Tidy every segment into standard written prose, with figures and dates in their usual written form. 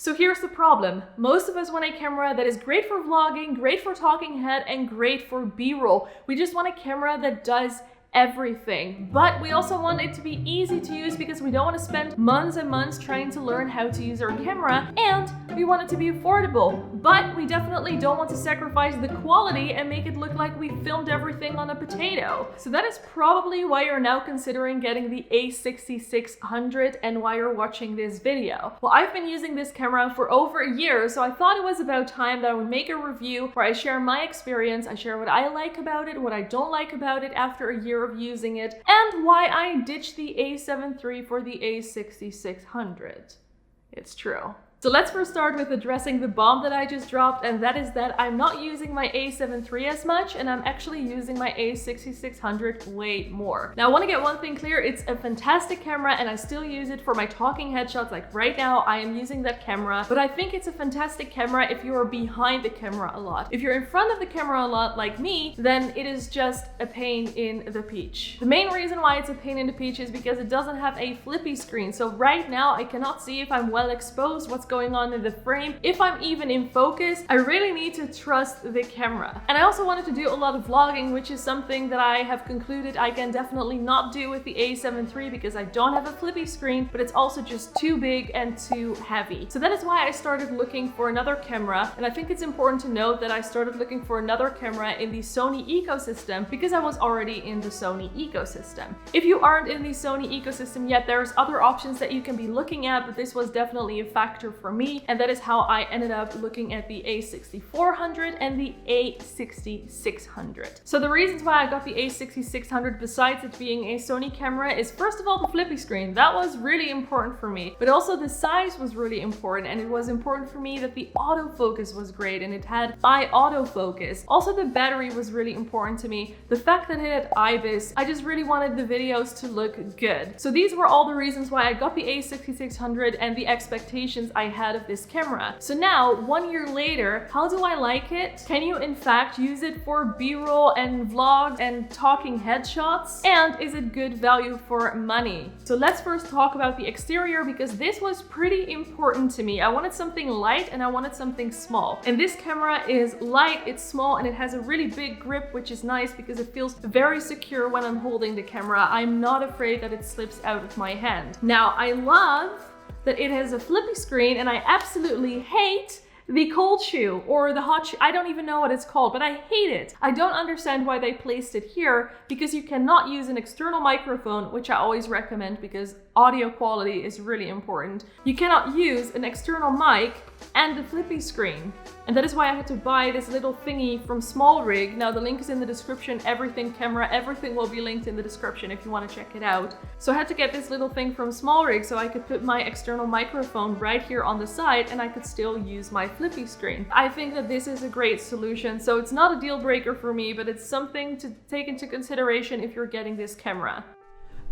So here's the problem. Most of us want a camera that is great for vlogging, great for talking head, and great for B-roll. We just want a camera that does everything. But we also want it to be easy to use because we don't want to spend months and months trying to learn how to use our camera, and we want it to be affordable. But we definitely don't want to sacrifice the quality and make it look like we filmed everything on a potato. So that is probably why you're now considering getting the A6600 and why you're watching this video. Well, I've been using this camera for over a year, so I thought it was about time that I would make a review where I share my experience, I share what I like about it, what I don't like about it after a year of using it, and why I ditched the A7 III for the A6600. It's true. So let's first start with addressing the bomb that I just dropped, and that is that I'm not using my A7 III as much, and I'm actually using my A6600 way more. Now I want to get one thing clear, it's a fantastic camera and I still use it for my talking headshots. Like right now I am using that camera, but I think it's a fantastic camera if you are behind the camera a lot. If you're in front of the camera a lot like me, then it is just a pain in the peach. The main reason why it's a pain in the peach is because it doesn't have a flippy screen. So right now I cannot see if I'm well exposed, what's going on in the frame, if I'm even in focus. I really need to trust the camera. And I also wanted to do a lot of vlogging, which is something that I have concluded I can definitely not do with the A7 III because I don't have a flippy screen, but it's also just too big and too heavy. So that is why I started looking for another camera. And I think it's important to note that I started looking for another camera in the Sony ecosystem because I was already in the Sony ecosystem. If you aren't in the Sony ecosystem yet, there's other options that you can be looking at, but this was definitely a factor for me. And that is how I ended up looking at the A6400 and the A6600. So the reasons why I got the A6600, besides it being a Sony camera, is first of all the flippy screen. That was really important for me, but also the size was really important, and it was important for me that the autofocus was great and it had eye autofocus. Also the battery was really important to me. The fact that it had IBIS, I just really wanted the videos to look good. So these were all the reasons why I got the A6600 and the expectations I had of this camera. So now, 1 year later, how do I like it? Can you in fact use it for B-roll and vlogs and talking headshots? And is it good value for money? So let's first talk about the exterior because this was pretty important to me. I wanted something light and I wanted something small. And this camera is light, it's small, and it has a really big grip, which is nice because it feels very secure when I'm holding the camera. I'm not afraid that it slips out of my hand. Now, I love that it has a flippy screen, and I absolutely hate the cold shoe or the hot shoe. I don't even know what it's called, but I hate it. I don't understand why they placed it here because you cannot use an external microphone, which I always recommend because audio quality is really important. You cannot use an external mic and the flippy screen. And that is why I had to buy this little thingy from Small Rig. Now the link is in the description, everything camera, everything will be linked in the description if you want to check it out. So I had to get this little thing from Small Rig so I could put my external microphone right here on the side and I could still use my flippy screen. I think that this is a great solution. So it's not a deal breaker for me, but it's something to take into consideration if you're getting this camera.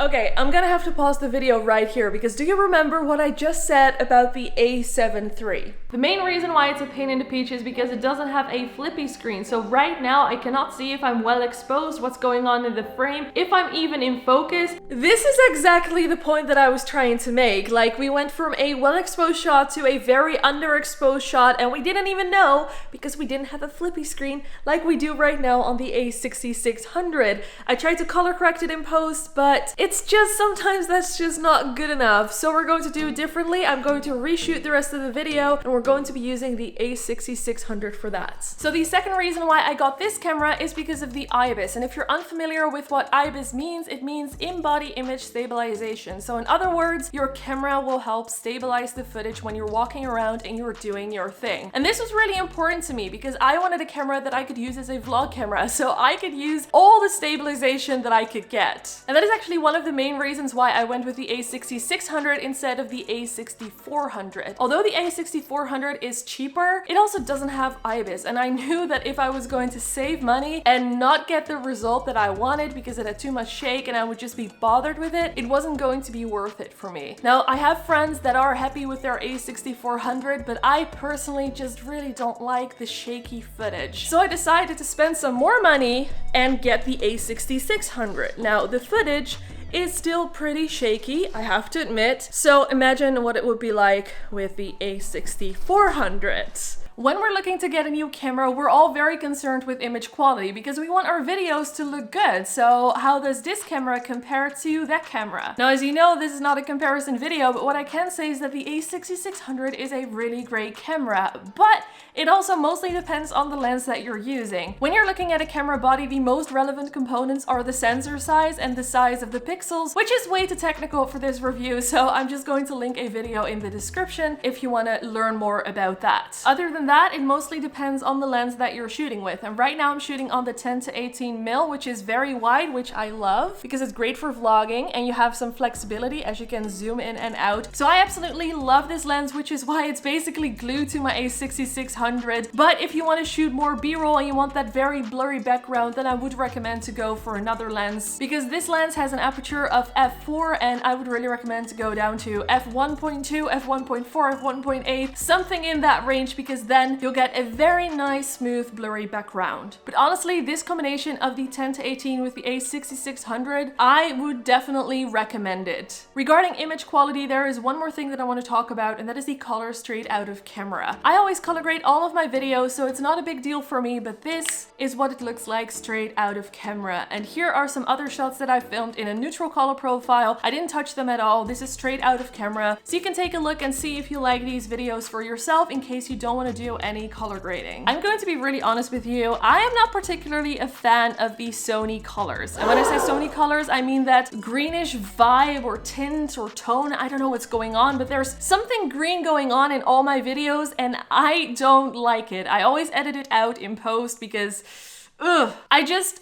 Okay, I'm gonna have to pause the video right here because do you remember what I just said about the A7 III? The main reason why it's a pain in the peach is because it doesn't have a flippy screen. So right now I cannot see if I'm well exposed, what's going on in the frame, if I'm even in focus. This is exactly the point that I was trying to make. Like we went from a well exposed shot to a very underexposed shot and we didn't even know because we didn't have a flippy screen like we do right now on the A6600. I tried to color correct it in post, but it's just sometimes that's just not good enough. So we're going to do it differently. I'm going to reshoot the rest of the video and we're going to be using the A6600 for that. So the second reason why I got this camera is because of the IBIS. And if you're unfamiliar with what IBIS means, it means in-body image stabilization. So in other words, your camera will help stabilize the footage when you're walking around and you're doing your thing. And this was really important to me because I wanted a camera that I could use as a vlog camera, so I could use all the stabilization that I could get. And that is actually one of the main reasons why I went with the A6600 instead of the A6400. Although the A6400 is cheaper, it also doesn't have IBIS, and I knew that if I was going to save money and not get the result that I wanted because it had too much shake and I would just be bothered with it, it wasn't going to be worth it for me. Now, I have friends that are happy with their A6400, but I personally just really don't like the shaky footage. So I decided to spend some more money and get the A6600. Now, the footage is still pretty shaky, I have to admit. So imagine what it would be like with the A6400. When we're looking to get a new camera, we're all very concerned with image quality because we want our videos to look good. So how does this camera compare to that camera? Now, as you know, this is not a comparison video, but what I can say is that the A6600 is a really great camera, but it also mostly depends on the lens that you're using. When you're looking at a camera body, the most relevant components are the sensor size and the size of the pixels, which is way too technical for this review, so I'm just going to link a video in the description if you want to learn more about that. Other than that, it mostly depends on the lens that you're shooting with, and right now I'm shooting on the 10 to 18 mil, which is very wide, which I love because it's great for vlogging and you have some flexibility as you can zoom in and out. So I absolutely love this lens, which is why it's basically glued to my A6600. But if you want to shoot more B-roll and you want that very blurry background, then I would recommend to go for another lens, because this lens has an aperture of f4 and I would really recommend to go down to f1.2, f1.4, f1.8, something in that range, because then you'll get a very nice smooth blurry background. But honestly, this combination of the 10 to 18 with the A6600, I would definitely recommend it. Regarding image quality, there is one more thing that I want to talk about, and that is the color straight out of camera. I always color grade all of my videos, so it's not a big deal for me, but this is what it looks like straight out of camera. And here are some other shots that I filmed in a neutral color profile. I didn't touch them at all. This is straight out of camera, so you can take a look and see if you like these videos for yourself in case you don't want to do any color grading. I'm going to be really honest with you. I am not particularly a fan of the Sony Colours. And when I say Sony Colours, I mean that greenish vibe or tint or tone. I don't know what's going on, but there's something green going on in all my videos and I don't like it. I always edit it out in post because I just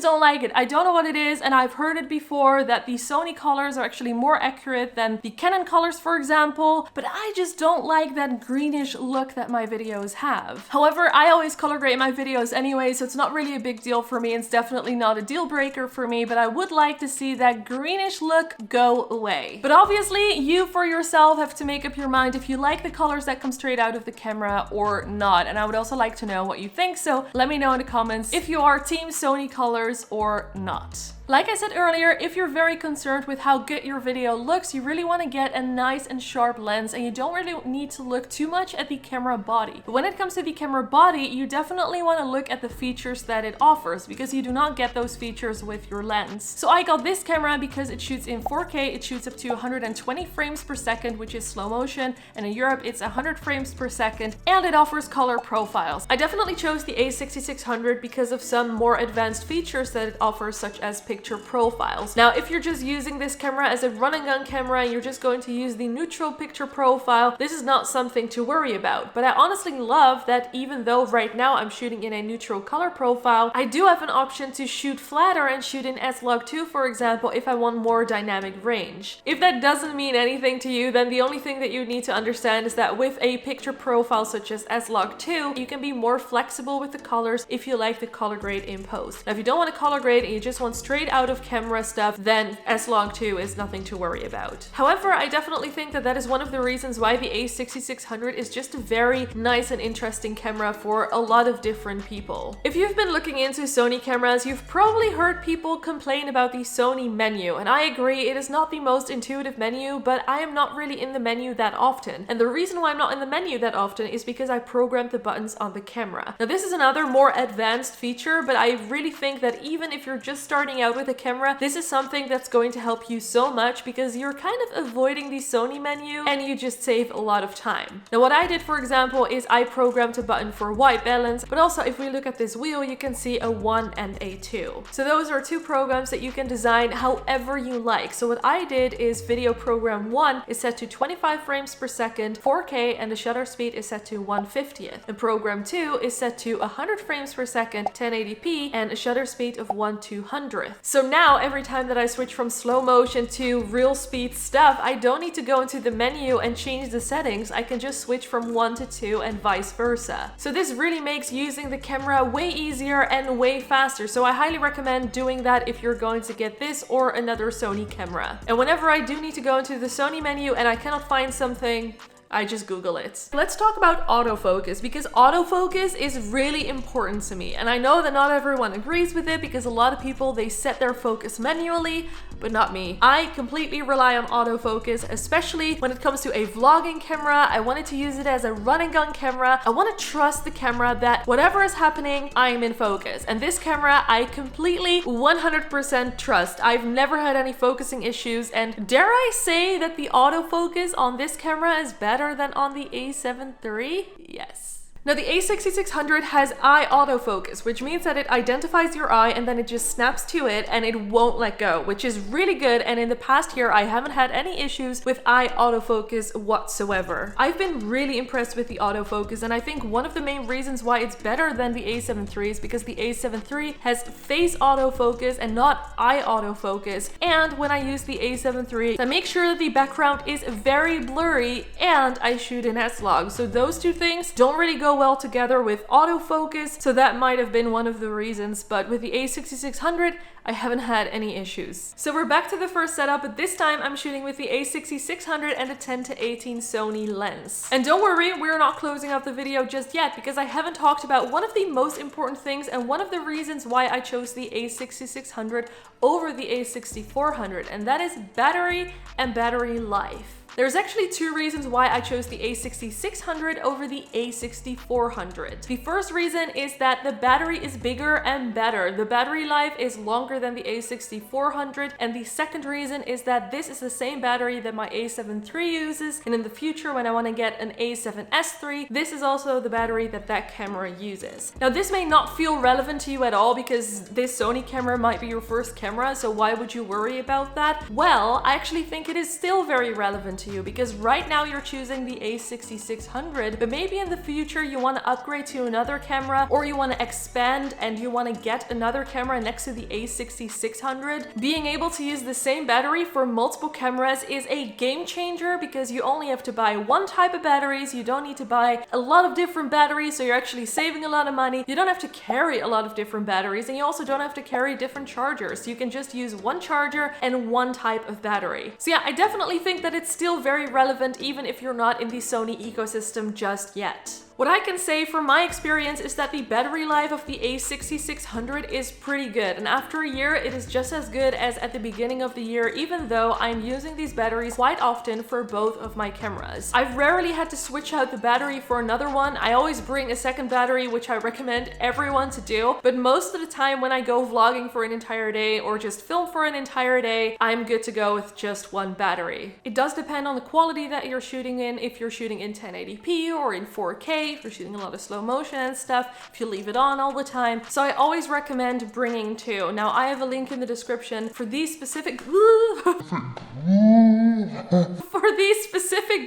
don't like it. I don't know what it is, and I've heard it before that the Sony colors are actually more accurate than the Canon colors, for example, but I just don't like that greenish look that my videos have. However, I always color grade my videos anyway, so it's not really a big deal for me. It's definitely not a deal breaker for me, but I would like to see that greenish look go away. But obviously, you for yourself have to make up your mind if you like the colors that come straight out of the camera or not, and I would also like to know what you think, so let me know in the comments if you are team Sony Colours or not. Like I said earlier, if you're very concerned with how good your video looks, you really want to get a nice and sharp lens and you don't really need to look too much at the camera body. But when it comes to the camera body, you definitely want to look at the features that it offers, because you do not get those features with your lens. So I got this camera because it shoots in 4K, it shoots up to 120 frames per second, which is slow motion, and in Europe it's 100 frames per second, and it offers color profiles. I definitely chose the A6600 because of some more advanced features that it offers, such as picture profiles. Now, if you're just using this camera as a run and gun camera and you're just going to use the neutral picture profile, this is not something to worry about. But I honestly love that even though right now I'm shooting in a neutral color profile, I do have an option to shoot flatter and shoot in S-Log2, for example, if I want more dynamic range. If that doesn't mean anything to you, then the only thing that you need to understand is that with a picture profile such as S-Log2, you can be more flexible with the colors if you like the color grade in post. Now, if you don't want to color grade and you just want straight out of camera stuff, then S-Log2 is nothing to worry about. However, I definitely think that that is one of the reasons why the A6600 is just a very nice and interesting camera for a lot of different people. If you've been looking into Sony cameras, you've probably heard people complain about the Sony menu, and I agree, it is not the most intuitive menu, but I am not really in the menu that often. And the reason why I'm not in the menu that often is because I programmed the buttons on the camera. Now, this is another more advanced feature, but I really think that even if you're just starting out with a camera, this is something that's going to help you so much, because you're kind of avoiding the Sony menu and you just save a lot of time. Now, what I did, for example, is I programmed a button for white balance, but also if we look at this wheel, you can see a 1 and a 2. So those are two programs that you can design however you like. So what I did is video program 1 is set to 25 frames per second, 4K, and the shutter speed is set to 1/50th. And program 2 is set to 100 frames per second, 1080p, and a shutter speed of 1/200th. So now every time that I switch from slow motion to real speed stuff, I don't need to go into the menu and change the settings. I can just switch from 1 to 2 and vice versa. So this really makes using the camera way easier and way faster. So I highly recommend doing that if you're going to get this or another Sony camera. And whenever I do need to go into the Sony menu and I cannot find something, I just Google it. Let's talk about autofocus, because autofocus is really important to me. And I know that not everyone agrees with it, because a lot of people, they set their focus manually. but not me. I completely rely on autofocus, especially when it comes to a vlogging camera. I wanted to use it as a run and gun camera. I want to trust the camera that whatever is happening, I'm in focus. And this camera, I completely 100% trust. I've never had any focusing issues, and dare I say that the autofocus on this camera is better than on the A7 III? Yes. Now the A6600 has eye autofocus, which means that it identifies your eye and then it just snaps to it and it won't let go, which is really good. And in the past year, I haven't had any issues with eye autofocus whatsoever. I've been really impressed with the autofocus, and I think one of the main reasons why it's better than the A7 III is because the A7 III has face autofocus and not eye autofocus. And when I use the A7 III, I make sure that the background is very blurry and I shoot in S-Log. So those two things don't really go well together with autofocus, so that might have been one of the reasons, but with the A6600 I haven't had any issues. So we're back to the first setup, but this time I'm shooting with the A6600 and a 10-18 Sony lens. And don't worry, we're not closing out the video just yet, because I haven't talked about one of the most important things and one of the reasons why I chose the A6600 over the A6400, and that is battery and battery life. There's actually two reasons why I chose the A6600 over the A6400. The first reason is that the battery is bigger and better. The battery life is longer than the A6400, and the second reason is that this is the same battery that my A7 III uses, and in the future when I want to get an A7S III, this is also the battery that that camera uses. Now this may not feel relevant to you at all because this Sony camera might be your first camera, so why would you worry about that? Well, I actually think it is still very relevant to you, because right now you're choosing the A6600, but maybe in the future you want to upgrade to another camera, or you want to expand and you want to get another camera next to the A6600. Being able to use the same battery for multiple cameras is a game changer, because you only have to buy one type of batteries. You don't need to buy a lot of different batteries, so you're actually saving a lot of money. You don't have to carry a lot of different batteries, and you also don't have to carry different chargers. You can just use one charger and one type of battery. So yeah, I definitely think that it's still very relevant even if you're not in the Sony ecosystem just yet. What I can say from my experience is that the battery life of the A6600 is pretty good, and after a year it is just as good as at the beginning of the year, even though I'm using these batteries quite often for both of my cameras. I've rarely had to switch out the battery for another one. I always bring a second battery, which I recommend everyone to do, but most of the time when I go vlogging for an entire day or just film for an entire day, I'm good to go with just one battery. It does depend on the quality that you're shooting in, if you're shooting in 1080p or in 4K, if you're shooting a lot of slow motion and stuff, if you leave it on all the time. So I always recommend bringing two. Now I have a link in the description for these specific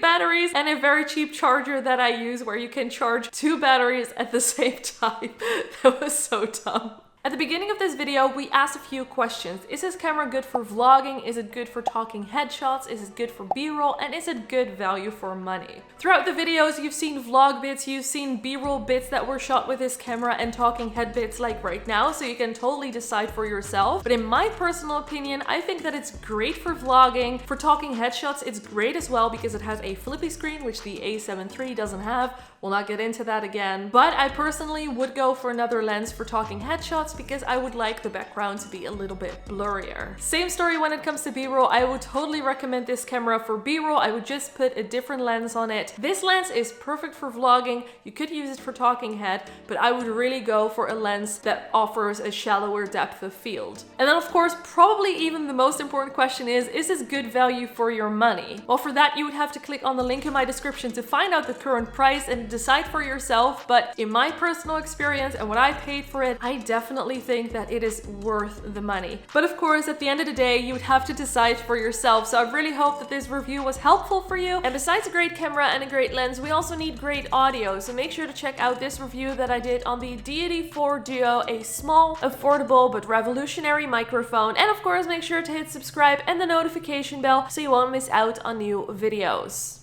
batteries and a very cheap charger that I use where you can charge two batteries at the same time. That was so dumb. At the beginning of this video, we asked a few questions. Is this camera good for vlogging? Is it good for talking headshots? Is it good for B-roll? And is it good value for money? Throughout the videos, you've seen vlog bits, you've seen B-roll bits that were shot with this camera and talking head bits like right now, so you can totally decide for yourself. But in my personal opinion, I think that it's great for vlogging. For talking headshots, it's great as well because it has a flippy screen, which the A7 III doesn't have. We'll not get into that again. But I personally would go for another lens for talking headshots because I would like the background to be a little bit blurrier. Same story when it comes to B-roll. I would totally recommend this camera for B-roll. I would just put a different lens on it. This lens is perfect for vlogging. You could use it for talking head, but I would really go for a lens that offers a shallower depth of field. And then of course, probably even the most important question is this good value for your money? Well, for that, you would have to click on the link in my description to find out the current price and decide for yourself. But in my personal experience and what I paid for it, I definitely think that it is worth the money. But of course, at the end of the day, you would have to decide for yourself. So I really hope that this review was helpful for you. And besides a great camera and a great lens, we also need great audio. So make sure to check out this review that I did on the Deity 4 Duo, a small, affordable, but revolutionary microphone. And of course, make sure to hit subscribe and the notification bell so you won't miss out on new videos.